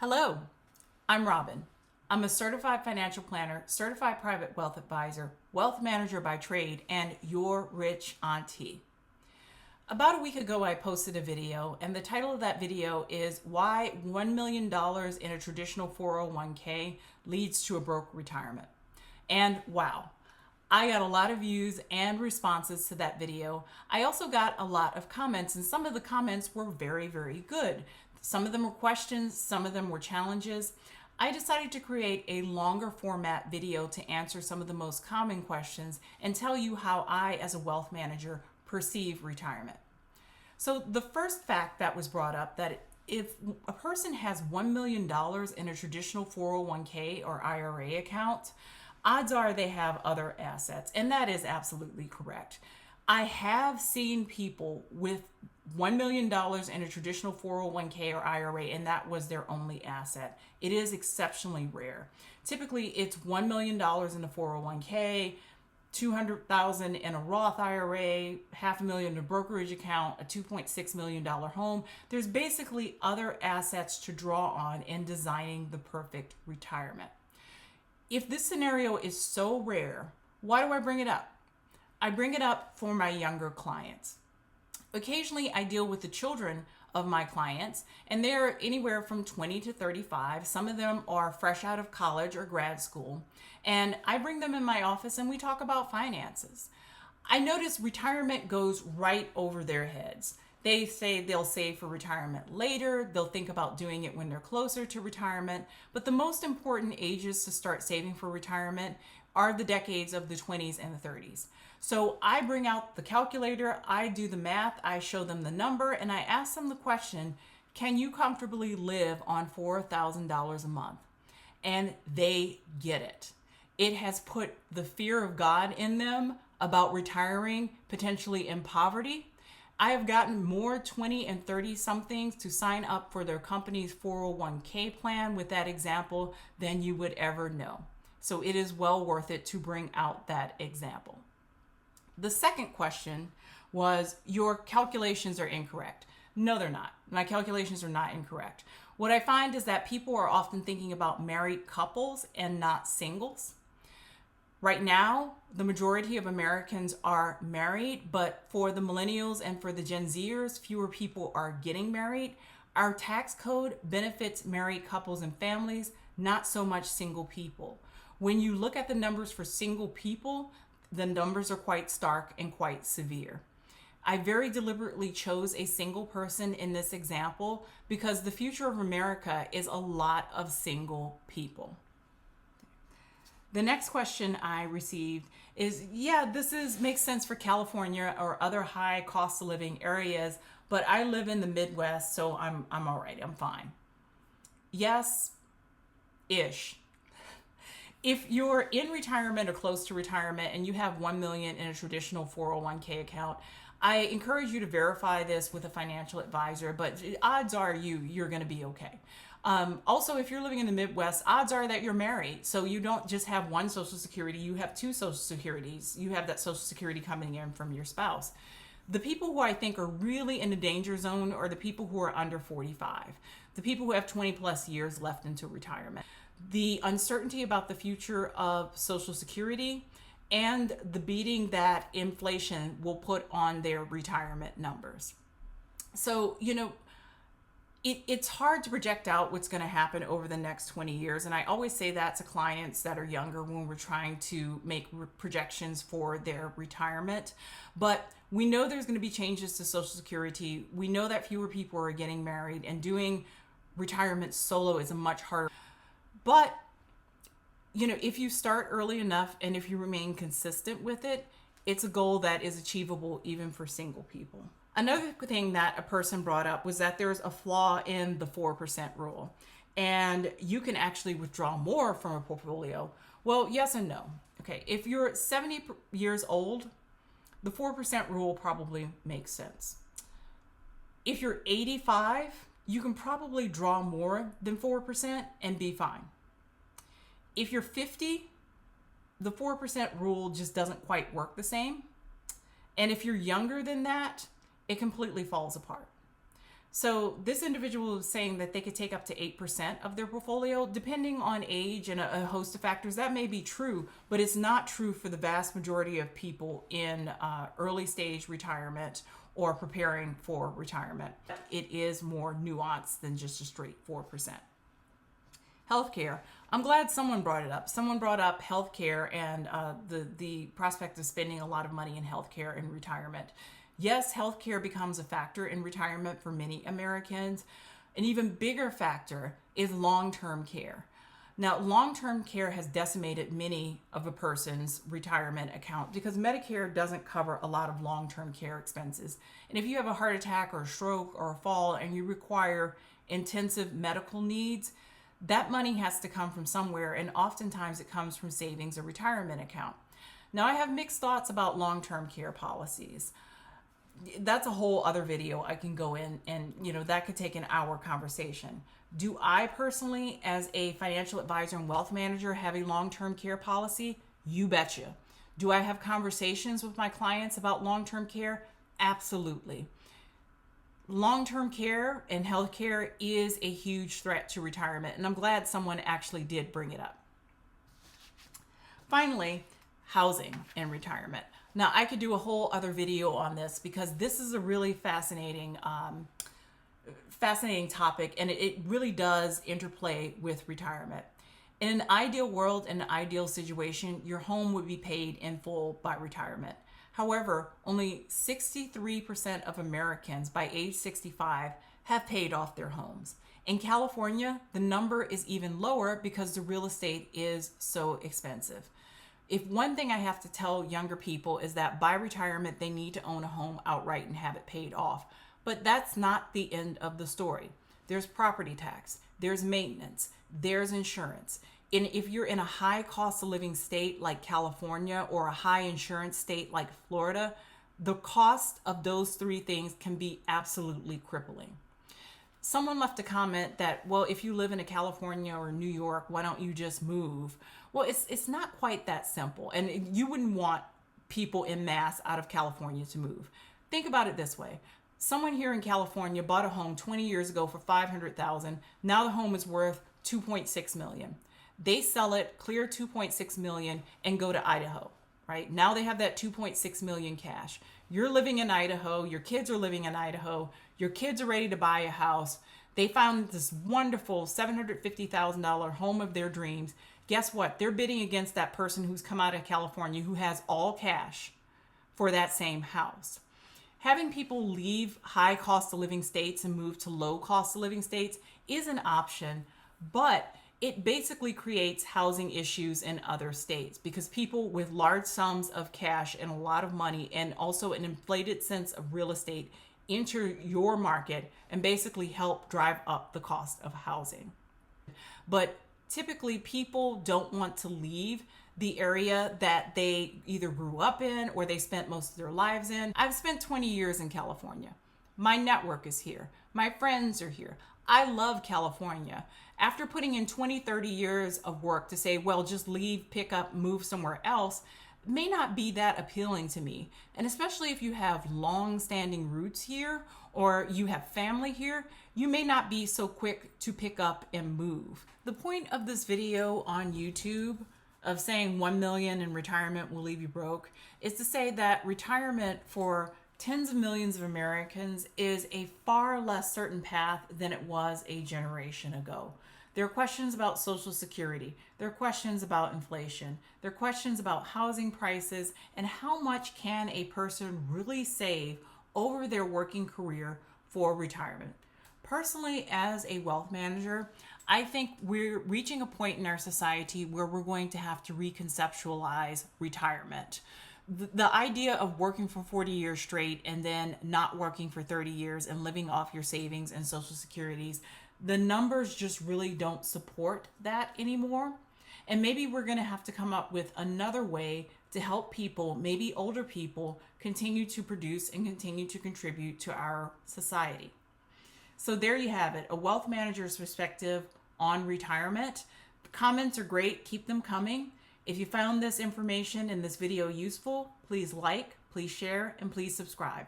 Hello, I'm Robin. I'm a certified financial planner, certified private wealth advisor, wealth manager by trade, and your rich auntie. About a week ago, I posted a video, and the title of that video is Why $1 Million in a Traditional 401k Leads to a Broke Retirement. And wow, I got a lot of views and responses to that video. I also got a lot of comments, and some of the comments were very, very good. Some of them were questions, some of them were challenges. I decided to create a longer format video to answer some of the most common questions and tell you how I, as a wealth manager, perceive retirement. So the first fact that was brought up, that if a person has $1 million in a traditional 401k or IRA account, odds are they have other assets, and that is absolutely correct. I have seen people with $1 million in a traditional 401k or IRA, and that was their only asset. It is exceptionally rare. Typically, it's $1 million in a 401k, $200,000 in a Roth IRA, $500,000 in a brokerage account, a $2.6 million home. There's basically other assets to draw on in designing the perfect retirement. If this scenario is so rare, why do I bring it up? I bring it up for my younger clients. Occasionally, I deal with the children of my clients, and they're anywhere from 20 to 35. Some of them are fresh out of college or grad school, and I bring them in my office and we talk about finances. I notice retirement goes right over their heads. They say they'll save for retirement later, they'll think about doing it when they're closer to retirement, but the most important ages to start saving for retirement are the decades of the 20s and the 30s. So I bring out the calculator, I do the math, I show them the number, and I ask them the question, can you comfortably live on $4,000 a month? And they get it. It has put the fear of God in them about retiring potentially in poverty. I have gotten more 20 and 30 somethings to sign up for their company's 401k plan with that example than you would ever know. So it is well worth it to bring out that example. The second question was, your calculations are incorrect. No, they're not. My calculations are not incorrect. What I find is that people are often thinking about married couples and not singles. Right now, the majority of Americans are married, but for the millennials and for the Gen Zers, fewer people are getting married. Our tax code benefits married couples and families, not so much single people. When you look at the numbers for single people, the numbers are quite stark and quite severe. I very deliberately chose a single person in this example because the future of America is a lot of single people. The next question I received is, makes sense for California or other high cost of living areas, but I live in the Midwest, so I'm all right, I'm fine. Yes-ish. If you're in retirement or close to retirement and you have $1 million in a traditional 401k account, I encourage you to verify this with a financial advisor, but odds are you're going to be okay. Also, if you're living in the Midwest, odds are that you're married. So you don't just have one Social Security, you have two Social Securities. You have that Social Security coming in from your spouse. The people who I think are really in the danger zone are the people who are under 45, the people who have 20 plus years left into retirement. The uncertainty about the future of Social Security and the beating that inflation will put on their retirement numbers. So, it's hard to project out what's going to happen over the next 20 years. And I always say that to clients that are younger when we're trying to make projections for their retirement. But we know there's going to be changes to Social Security. We know that fewer people are getting married, and doing retirement solo is a much harder. But, if you start early enough and if you remain consistent with it, it's a goal that is achievable even for single people. Another thing that a person brought up was that there's a flaw in the 4% rule, and you can actually withdraw more from a portfolio. Well, yes and no. Okay, if you're 70 years old, the 4% rule probably makes sense. If you're 85, you can probably draw more than 4% and be fine. If you're 50, the 4% rule just doesn't quite work the same. And if you're younger than that, it completely falls apart. So this individual was saying that they could take up to 8% of their portfolio, depending on age and a host of factors. That may be true, but it's not true for the vast majority of people in early stage retirement or preparing for retirement. It is more nuanced than just a straight 4%. Healthcare. I'm glad someone brought it up. Someone brought up healthcare and the prospect of spending a lot of money in healthcare in retirement. Yes, healthcare becomes a factor in retirement for many Americans. An even bigger factor is long-term care. Now, long-term care has decimated many of a person's retirement account because Medicare doesn't cover a lot of long-term care expenses. And if you have a heart attack or a stroke or a fall and you require intensive medical needs, that money has to come from somewhere, and oftentimes it comes from savings or retirement account. Now, I have mixed thoughts about long-term care policies. That's a whole other video I can go in, and that could take an hour conversation. Do I personally, as a financial advisor and wealth manager, have a long-term care policy? You betcha. Do I have conversations with my clients about long-term care? Absolutely. Long-term care and healthcare is a huge threat to retirement, and I'm glad someone actually did bring it up. Finally, housing and retirement. Now, I could do a whole other video on this because this is a really fascinating topic, and it really does interplay with retirement. In an ideal world, in an ideal situation, your home would be paid in full by retirement. However, only 63% of Americans by age 65 have paid off their homes. In California, the number is even lower because the real estate is so expensive. If one thing I have to tell younger people is that by retirement, they need to own a home outright and have it paid off. But that's not the end of the story. There's property tax, there's maintenance, there's insurance. And if you're in a high cost of living state like California or a high insurance state like Florida, the cost of those three things can be absolutely crippling. Someone left a comment that, well, if you live in a California or New York, why don't you just move? Well, it's not quite that simple. And you wouldn't want people en masse out of California to move. Think about it this way. Someone here in California bought a home 20 years ago for $500,000. Now the home is worth $2.6 million. They sell it, clear $2.6 million, and go to Idaho, right? Now they have that $2.6 million cash. You're living in Idaho. Your kids are living in Idaho. Your kids are ready to buy a house. They found this wonderful $750,000 home of their dreams. Guess what? They're bidding against that person who's come out of California who has all cash for that same house. Having people leave high cost of living states and move to low cost of living states is an option, but it basically creates housing issues in other states because people with large sums of cash and a lot of money and also an inflated sense of real estate enter your market and basically help drive up the cost of housing. But typically people don't want to leave the area that they either grew up in or they spent most of their lives in. I've spent 20 years in California. My network is here. My friends are here. I love California. After putting in 20, 30 years of work to say, well, just leave, pick up, move somewhere else, may not be that appealing to me. And especially if you have long-standing roots here or you have family here, you may not be so quick to pick up and move. The point of this video on YouTube of saying 1 million in retirement will leave you broke is to say that retirement for tens of millions of Americans is a far less certain path than it was a generation ago. There are questions about Social Security. There are questions about inflation. There are questions about housing prices and how much can a person really save over their working career for retirement. Personally, as a wealth manager, I think we're reaching a point in our society where we're going to have to reconceptualize retirement. The idea of working for 40 years straight and then not working for 30 years and living off your savings and Social Securities, the numbers just really don't support that anymore. And maybe we're going to have to come up with another way to help people, maybe older people, continue to produce and continue to contribute to our society. So there you have it, a wealth manager's perspective on retirement. Comments are great. Keep them coming. If you found this information in this video useful, please like, please share, and please subscribe.